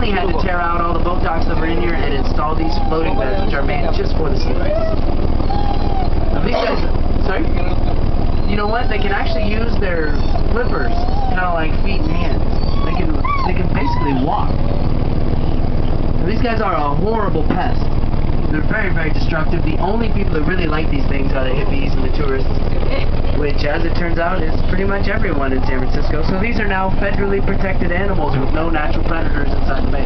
finally had to tear out all the boat docks that were in here and install these floating beds, which are made just for the sea lions. Now these guys, sorry? You know what? They can actually use their flippers, kind of like feet and hands. They can basically walk. Now, these guys are a horrible pest. They're very, very destructive. The only people that really like these things are the hippies and the tourists, which, as it turns out, is pretty much everyone in San Francisco. So these are now federally protected animals with no natural predators inside the bay.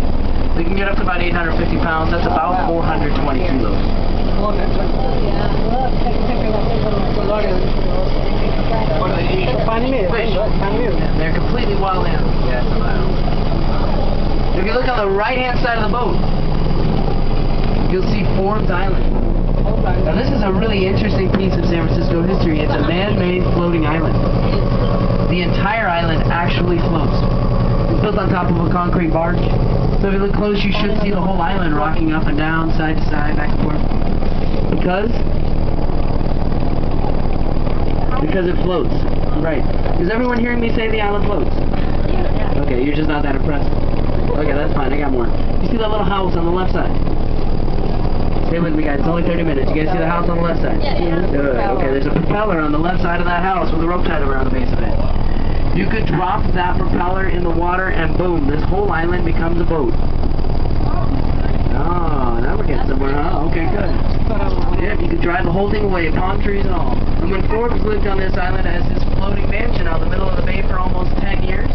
They can get up to about 850 pounds. That's about 420 kilos. Fish. They're completely wild animals. If you look on the right-hand side of the boat, you'll see Forbes Island. Now this is a really interesting piece of San Francisco history. It's a man-made floating island. The entire island actually floats. It's built on top of a concrete barge. So if you look close, you should see the whole island rocking up and down, side to side, back and forth. Because it floats. Right. Is everyone hearing me say the island floats? Okay, you're just not that impressed. Okay, that's fine. I got more. You see that little house on the left side? Stay with me, guys. It's only 30 minutes. You guys see the house on the left side? Yeah. Good. Okay, there's a propeller on the left side of that house with a rope tied around the base of it. You could drop that propeller in the water and boom, this whole island becomes a boat. Oh, now we're getting somewhere, huh? Okay, good. Yeah, you could drive the whole thing away, palm trees and all. And when Forbes lived on this island as his floating mansion out in the middle of the bay for almost 10 years,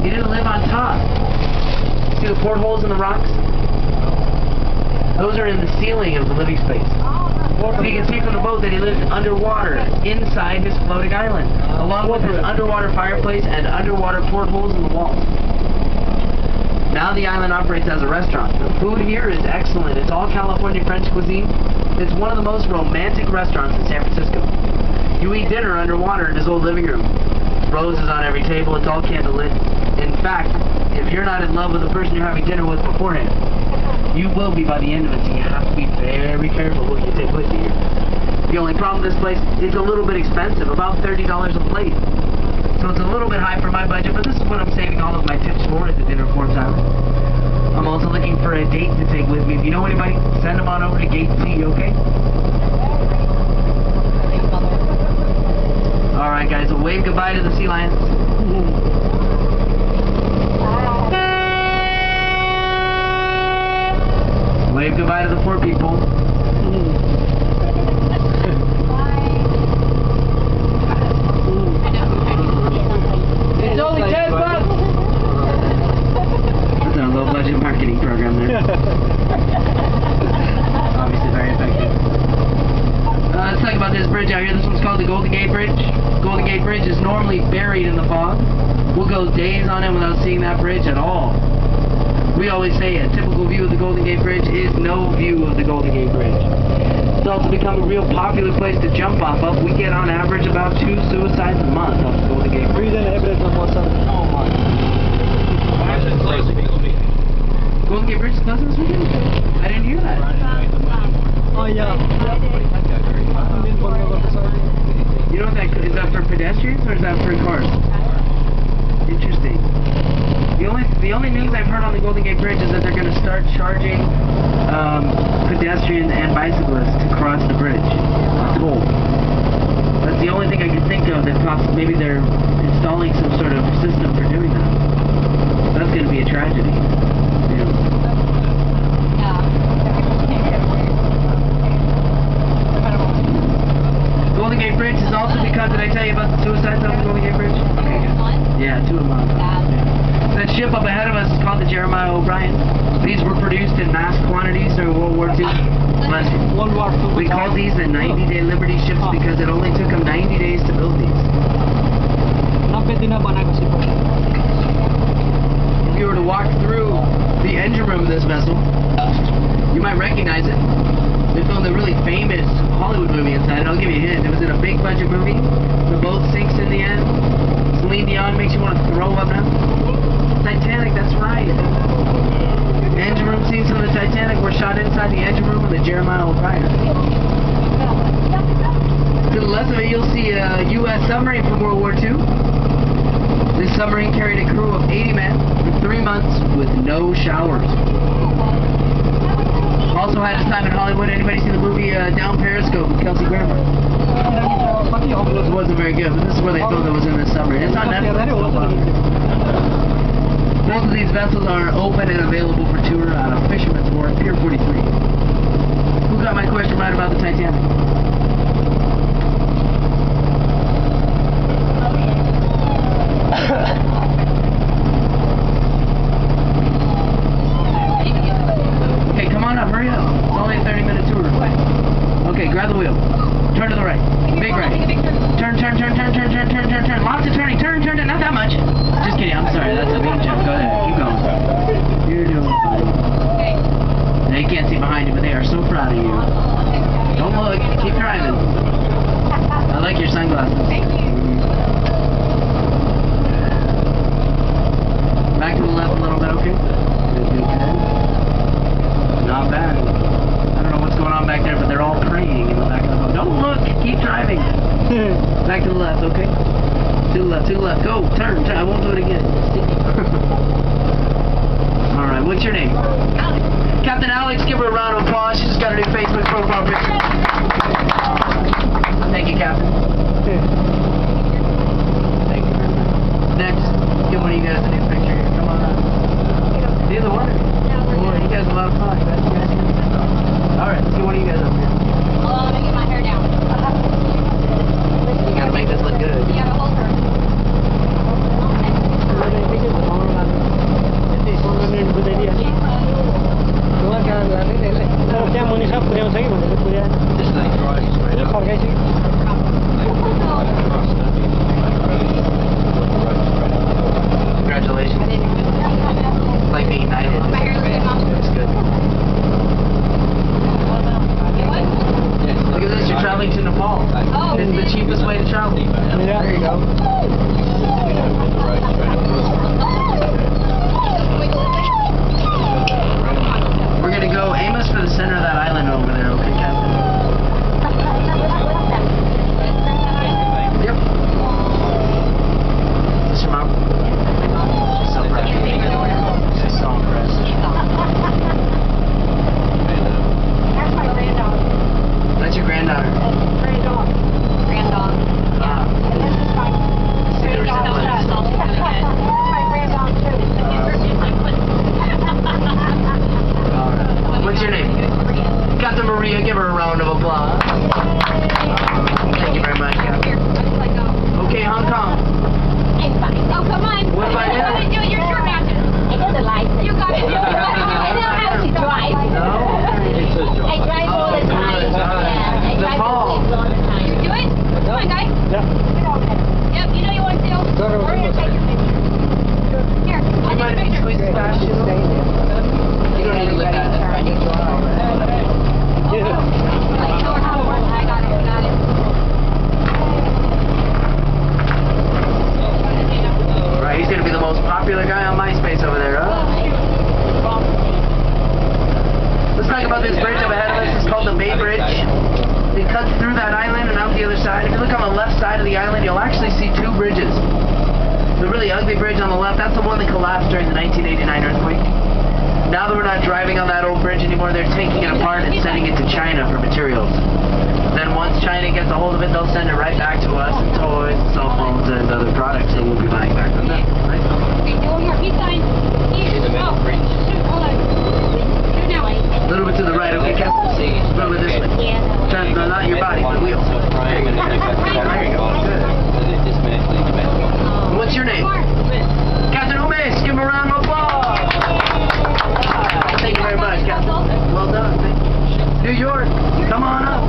he didn't live on top. See the portholes in the rocks? Those are in the ceiling of the living space. So you can see from the boat that he lived underwater, inside his floating island, along with his underwater fireplace and underwater portholes in the walls. Now the island operates as a restaurant. The food here is excellent. It's all California French cuisine. It's one of the most romantic restaurants in San Francisco. You eat dinner underwater in his old living room. Roses on every table. It's all candlelit. In fact, if you're not in love with the person you're having dinner with beforehand, you will be by the end of it, so you have to be very careful what you take with you here. The only problem with this place, it's a little bit expensive, about $30 a plate. So it's a little bit high for my budget, but this is what I'm saving all of my tips for at the dinner Forbes Island. I'm also looking for a date to take with me. If you know anybody, send them on over to Gate C, okay? Alright guys, so wave goodbye to the sea lions. Wave goodbye to the poor people. It's only $10. That's our low budget marketing program there. Obviously very effective. Let's talk about this bridge out here. This one's called the Golden Gate Bridge. Golden Gate Bridge is normally buried in the fog. We'll go days on it without seeing that bridge at all. We always say a typical view of the Golden Gate Bridge is no view of the Golden Gate Bridge. It's also become a real popular place to jump off of. We get on average about 2 suicides a month off the Golden Gate Bridge. Golden Gate Bridge is closing this weekend? I didn't hear that. Oh yeah. You know what that is? That for pedestrians or is that for cars? Interesting. The only news I've heard on the Golden Gate Bridge is that they're going to start charging pedestrians and bicyclists to cross the bridge. A toll. That's the only thing I can think of that maybe they're installing some sort of system for doing that. That's going to be a tragedy. Yeah. Golden Gate Bridge is also because, did I tell you about the suicides on the Golden Gate Bridge? Okay, good. Yeah, 2 a month. That ship up ahead of us is called the Jeremiah O'Brien. These were produced in mass quantities during World War II. We call these the 90-day Liberty ships because it only took them 90 days to build these. If you were to walk through the engine room of this vessel, you might recognize it. They filmed a really famous Hollywood movie inside it. I'll give you a hint. It was in a big budget movie. The boat sinks in the end. Celine Dion makes you want to throw up now. Titanic, that's right. Engine room scenes from the Titanic were shot inside the engine room of the Jeremiah O'Brien. To the left of it, you'll see a U.S. submarine from World War II. This submarine carried a crew of 80 men for 3 months with no showers. Also had his time in Hollywood. Anybody see the movie Down Periscope with Kelsey Grammer? It wasn't very good, but this is where they filmed it, was in this submarine. It's on Netflix. Both of these vessels are open and available for tour out of Fisherman's Wharf, Pier 43. Who got my question right about the Titanic? Okay, come on up, hurry up. It's only a 30-minute tour. Okay, grab the wheel. Turn to the right. Big right. Turn. Lots of turning. Turn. Not that much. Just kidding. I'm sorry. That's a big joke. Go ahead. Keep going. You're doing fine. They can't see behind you, but they are so proud of you. Don't look. Keep driving. I like your sunglasses. Thank you. Back to the left a little bit, okay? Good. Not bad. I don't know what's going on back there, but they're all praying in the back of the boat. Don't look. Keep driving. Back to the left, okay? To the left. Go. Turn. I won't do it again. All right. What's your name? Captain Alex. Give her a round of applause. She just got a new Facebook profile picture. Thank you, Captain. Thank you very much. Next, give one of you guys a new picture here. Come on up. Neither one. Boy, you guys have a lot of fun. All right. Let's get one of you guys up here. Hold on, let me get my hair down. You gotta make this look good. You gotta hold her. Congratulations. It's like being knighted. My hair looks good, Mom. Looks good. What? Look at this. You're traveling to Nepal. Oh. It's the cheapest way to travel. There you go. We're gonna go aim us for the center of that island over there, okay, Captain? Yep. Is this your mom? She's so proud. She's so impressed. That's my granddaughter. That's your granddaughter. Granddaughter. Ah. And this is my See the resemblance. That's my granddaughter too. All right. What's your name? Captain Maria. Give her a round of applause. Thank you very much, Captain. Here, I just like go. Okay, Hong Kong. Oh, come on. What about you? What are you doing? You're short matches. I got a license. You got it. I know how to drive. No? I drive all the time. Yeah, I drive Nepal. all the time. You do it? Come on, guys. Yeah. Yep, you know you want to. We're going to take your picture. Here, I'll You mind take if a you picture. squeeze the bastion? You don't need to look at it. Like, show her how to work. I got it. Right, he's gonna be the most popular guy on MySpace over there, huh? Let's talk about this bridge up ahead of us. It's called the Bay Bridge. It cuts through that island and out the other side. If you look on the left side of the island, you'll actually see two bridges. The really ugly bridge on the left, that's the one that collapsed during the 1989 earthquake. Now that we're not driving on that old bridge anymore, they're taking it apart and sending it to China for materials. Then once China gets a hold of it, they'll send it right back to us in toys, cell phones, and other products that we'll be buying back from them. Right? Okay, do one more. Peace sign. Peace. Oh, shoot, hold on. Do now. A little bit to the right, okay, Captain? A little bit this way. Turn, no, not your body, but wheel. There you go. Good. What's your name? Captain Umes. Give him a round of applause. Thank you very much, Captain. Well done. Thank you. New York, come on up.